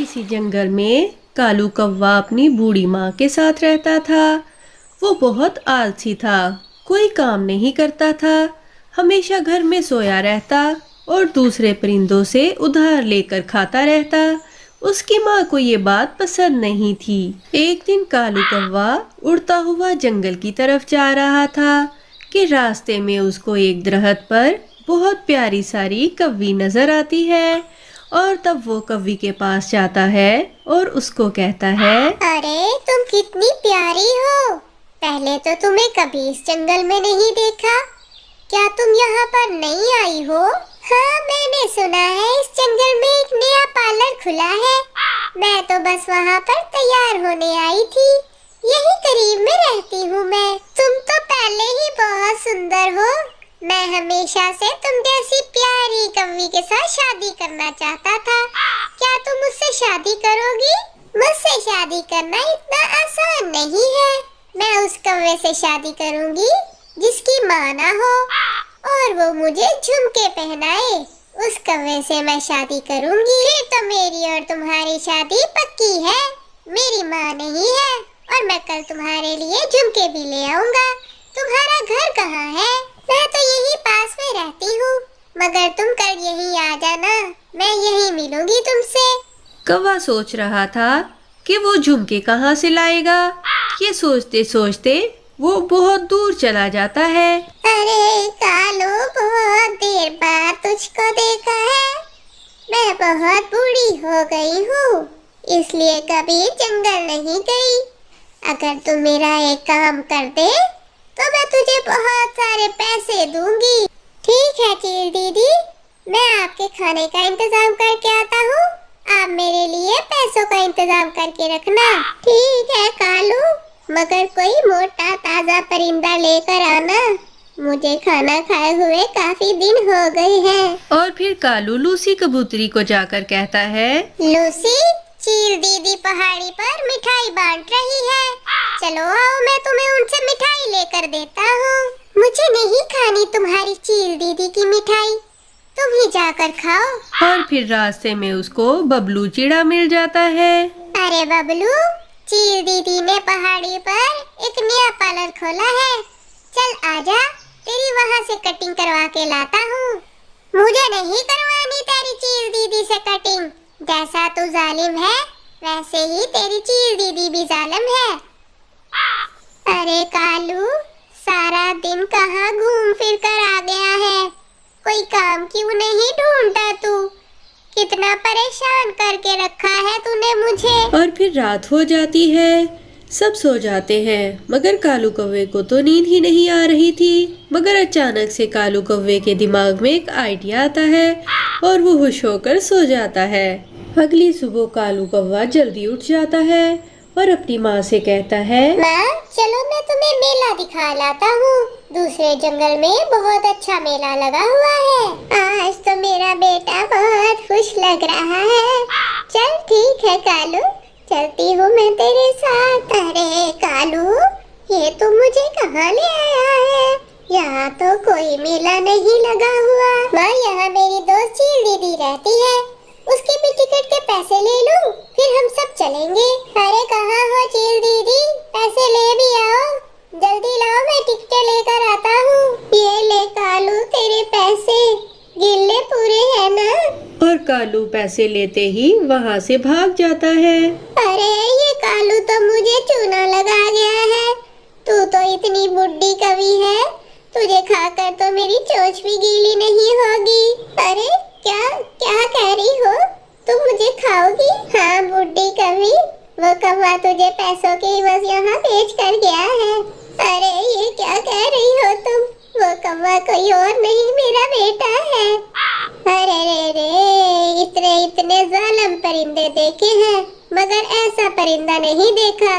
किसी जंगल में कालू कौवा अपनी बूढ़ी माँ के साथ रहता था। वो बहुत आलसी था, कोई काम नहीं करता था, हमेशा घर में सोया रहता और दूसरे परिंदों से उधार लेकर खाता रहता। उसकी माँ को ये बात पसंद नहीं थी। एक दिन कालू कौवा उड़ता हुआ जंगल की तरफ जा रहा था कि रास्ते में उसको एक दरख्त पर बहुत प्यारी सारी कव्वी नजर आती है और तब वो कव्वी के पास जाता है और उसको कहता है, अरे तुम कितनी प्यारी हो, पहले तो तुम्हें कभी इस जंगल में नहीं देखा। क्या तुम यहाँ पर नई आई हो? हाँ, मैंने सुना है इस जंगल में एक नया पार्लर खुला है। मैं तो बस वहाँ पर तैयार होने आई थी। यही करीब में रहती हूँ मैं। तुम तो पहले ही बहुत सुंदर हो। मैं हमेशा से तुम जैसी प्यारी कव्वी के साथ शादी करना चाहता था। क्या तुम मुझसे शादी करोगी? मुझसे शादी करना इतना आसान नहीं है। मैं उस कव्वे से शादी करूंगी जिसकी माँ ना हो और वो मुझे झुमके पहनाए। उस कव्वे से मैं शादी करूंगी। फिर तो मेरी और तुम्हारी शादी पक्की है। मेरी माँ नहीं है और मैं कल तुम्हारे लिए झुमके भी ले आऊंगा। तुम्हारा घर कहाँ है? मैं तो यही पास में रहती हूँ, मगर तुम कल यहीं आ जाना, मैं यहीं मिलूंगी तुमसे। कौवा सोच रहा था कि वो झुमके कहाँ से लाएगा। ये सोचते सोचते वो बहुत दूर चला जाता है। अरे कालू, बहुत देर बाद तुझको देखा है। मैं बहुत बूढ़ी हो गई हूँ, इसलिए कभी जंगल नहीं गई। अगर तू मेरा एक काम कर दे तो मैं तुझे बहुत सारे पैसे दूंगी। ठीक है चील दीदी, मैं आपके खाने का इंतजाम करके आता हूँ। आप मेरे लिए पैसों का इंतजाम करके रखना। ठीक है कालू, मगर कोई मोटा ताजा परिंदा लेकर आना। मुझे खाना खाए हुए काफी दिन हो गए हैं। और फिर कालू लूसी कबूतरी को जाकर कहता है, लूसी, चील दीदी पहाड़ी पर मिठाई बांट रही है। चलो आओ, मैं तुम्हें उनसे मिठाई लेकर देता हूँ। मुझे नहीं खानी तुम्हारी चील दीदी की मिठाई, तुम ही जाकर खाओ। और फिर रास्ते में उसको बबलू चिड़ा मिल जाता है। अरे बबलू, चील दीदी ने पहाड़ी पर एक नया पार्लर खोला है। चल आजा, तेरी वहाँ से कटिंग करवा के लाता हूँ। मुझे नहीं करवानी तेरी चील दीदी से कटिंग। जैसा तू जालिम है, वैसे ही तेरी चील दीदी भी जालिम है। अरे कालू, सारा दिन कहाँ घूम फिर कर आ गया है? कोई काम क्यों नहीं ढूंढता तू? कितना परेशान करके रखा है तूने मुझे। और फिर रात हो जाती है, सब सो जाते हैं, मगर कालू कौवे को तो नींद ही नहीं आ रही थी। मगर अचानक से कालू कौवे के दिमाग में एक आइडिया आता है और वो होश होकर सो जाता है। अगली सुबह कालू कौवा जल्दी उठ जाता है और अपनी माँ से कहता है, माँ, चलो मैं तुम्हें मेला दिखा लाता हूँ। दूसरे जंगल में बहुत अच्छा मेला लगा हुआ है। आज तो मेरा बेटा बहुत खुश लग रहा है। चल ठीक है कालू, चलती हूँ मैं तेरे साथ। अरे कालू, ये तो मुझे कहाँ ले आया है? यहाँ तो कोई मेला नहीं लगा हुआ। माँ, यहाँ मेरी दोस्त चील दीदी रहती है, उसके भी टिकट के पैसे ले लूं, फिर हम सब चलेंगे। अरे कहाँ हो चील दीदी, पैसे ले भी आओ, जल्दी लाओ, मैं टिकट लेकर आता हूँ। ये ले कालू तेरे पैसे, गिल्ले पूरे हैं ना? और कालू पैसे लेते ही वहाँ से भाग जाता है। अरे ये कालू तो मुझे चूना लगा गया है। तू तो इतनी बुड्ढी कवि है, तुझे खाकर तो मेरी चोंच भी गीली नहीं होगी। अरे क्या क्या कह रही हो? तुम मुझे खाओगी? हाँ बुड्ढी कवि, वो कौवा तुझे पैसों के बस यहाँ बेच कर गया है। अरे ये क्या कह रही हो तुम? वो कौवा कोई और नहीं, मेरा बेटा है। अरे रे रे, इतने इतने जालिम परिंदे देखे हैं, मगर ऐसा परिंदा नहीं देखा।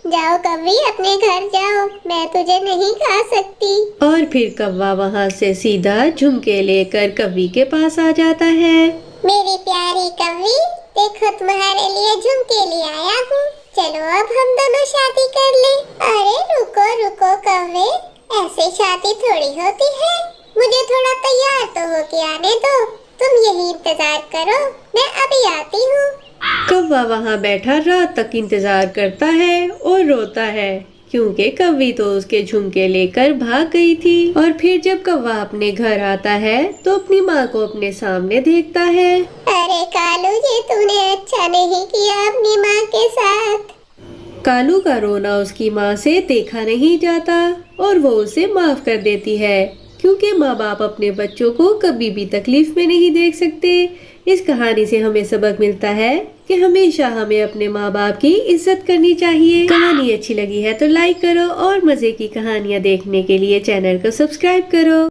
जाओ कव्वी, अपने घर जाओ, मैं तुझे नहीं खा सकती। और फिर कौवा वहाँ से सीधा झुमके लेकर कव्वी के पास आ जाता है। मेरी प्यारी कव्वी, देखो तुम्हारे लिए झुमके ले आया हूँ। चलो अब हम दोनों शादी कर ले। अरे रुको रुको कव्वे, ऐसे शादी थोड़ी होती है। मुझे थोड़ा तैयार तो होके आने दो। तुम यही इंतजार करो, मैं अभी आती हूँ। कौवा वहां बैठा रात तक इंतजार करता है और रोता है क्योंकि कौवी तो उसके झुमके लेकर भाग गई थी। और फिर जब कौवा अपने घर आता है तो अपनी माँ को अपने सामने देखता है। अरे कालू, ये तूने अच्छा नहीं किया अपनी माँ के साथ। कालू का रोना उसकी माँ से देखा नहीं जाता और वो उसे माफ कर देती है क्योंकि माँ बाप अपने बच्चों को कभी भी तकलीफ में नहीं देख सकते। इस कहानी से हमें सबक मिलता है कि हमेशा हमें अपने माँ बाप की इज्जत करनी चाहिए। कहानी अच्छी लगी है तो लाइक करो और मजे की कहानियाँ देखने के लिए चैनल को सब्सक्राइब करो।